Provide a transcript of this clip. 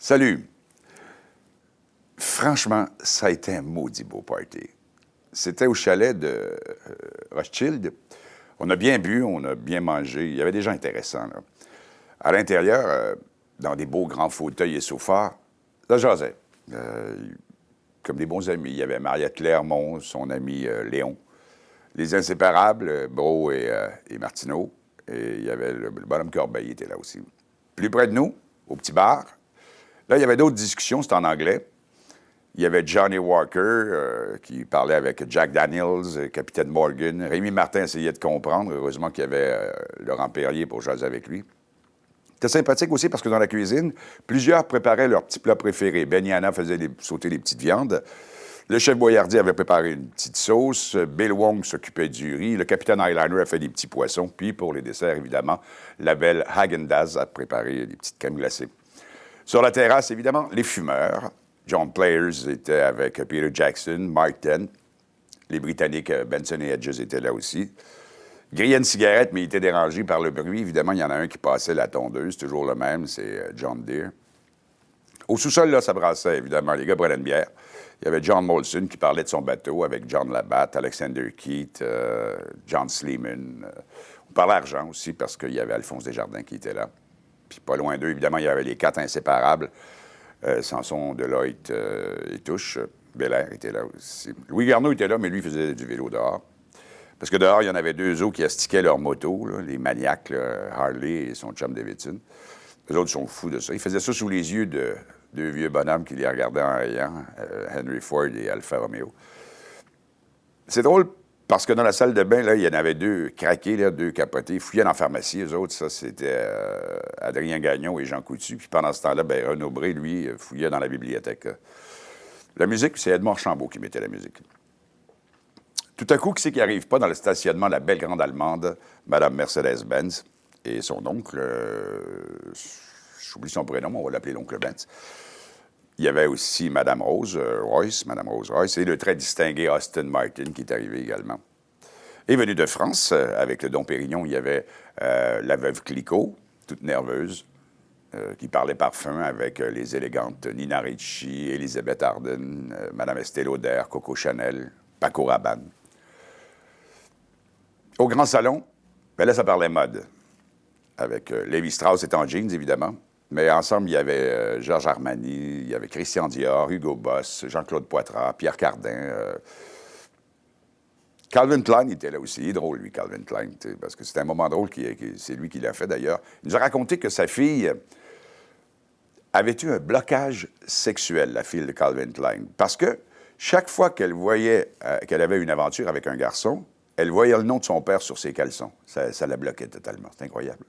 Salut. Franchement, ça a été un maudit beau party. C'était au chalet de Rothschild. On a bien bu, on a bien mangé. Il y avait des gens intéressants, là. À l'intérieur, dans des beaux grands fauteuils et sofas, ça jasait. Comme des bons amis. Il y avait Mariette Clermont, son ami Léon. Les inséparables, Bro et Martineau. Et il y avait le bonhomme Corbeil, il était là aussi. Plus près de nous, au petit bar, là, il y avait d'autres discussions, c'était en anglais. Il y avait Johnny Walker qui parlait avec Jack Daniels, Capitaine Morgan. Rémi Martin essayait de comprendre. Heureusement qu'il y avait Laurent Perrier pour jaser avec lui. C'était sympathique aussi parce que dans la cuisine, plusieurs préparaient leurs petits plats préférés. Benny faisait sauter les petites viandes. Le chef Boyardi avait préparé une petite sauce. Bill Wong s'occupait du riz. Le capitaine Highliner a fait des petits poissons. Puis, pour les desserts, évidemment, la belle Häagen-Dazs a préparé des petites crèmes glacées. Sur la terrasse, évidemment, les fumeurs. John Players était avec Peter Jackson, Mark Ten. Les Britanniques Benson et Hedges étaient là aussi. Grillait une cigarette, mais il était dérangé par le bruit. Évidemment, il y en a un qui passait la tondeuse, toujours le même, c'est John Deere. Au sous-sol, là, ça brassait, évidemment. Les gars prenaient une bière. Il y avait John Molson qui parlait de son bateau avec John Labatt, Alexander Keith, John Sleeman. On parlait argent aussi parce qu'il y avait Alphonse Desjardins qui était là. Puis pas loin d'eux, évidemment, il y avait les quatre inséparables. Samson, Deloitte et Touche. Belair était là aussi. Louis Garneau était là, mais lui faisait du vélo dehors. Parce que dehors, il y en avait deux autres qui astiquaient leur moto, là, les maniaques, là, Harley et son chum Davidson. Les autres sont fous de ça. Ils faisaient ça sous les yeux de deux vieux bonhommes qui les regardaient en riant, Henry Ford et Alfa Romeo. C'est drôle parce que dans la salle de bain, là, il y en avait deux craqués, là, deux capotés, fouillaient dans la pharmacie. Eux autres, ça, c'était Adrien Gagnon et Jean Coutu. Puis pendant ce temps-là, ben, Renaud Bré, lui, fouillait dans la bibliothèque. La musique, c'est Edmond Archambault qui mettait la musique. Tout à coup, qui c'est qui n'arrive pas dans le stationnement de la belle grande Allemande, Mme Mercedes-Benz, et son oncle, j'oublie son prénom, on va l'appeler l'oncle Benz. Il y avait aussi Mme Rose Royce, et le très distingué Austin Martin qui est arrivé également. Et venu de France, avec le Dom Pérignon, il y avait la veuve Clicquot, toute nerveuse, qui parlait parfum avec les élégantes Nina Ricci, Elisabeth Arden, Mme Estée Lauder, Coco Chanel, Paco Rabanne. Au grand salon, ben là, ça parlait mode. Avec Lévi Strauss et en jeans, évidemment. Mais ensemble, il y avait Georges Armani, il y avait Christian Dior, Hugo Boss, Jean-Claude Poitras, Pierre Cardin. Calvin Klein était là aussi. Il est drôle, lui, Calvin Klein, parce que c'était un moment drôle, c'est lui qui l'a fait, d'ailleurs. Il nous a raconté que sa fille avait eu un blocage sexuel, la fille de Calvin Klein. Parce que chaque fois qu'elle voyait qu'elle avait une aventure avec un garçon, elle voyait le nom de son père sur ses caleçons. Ça la bloquait totalement. C'est incroyable.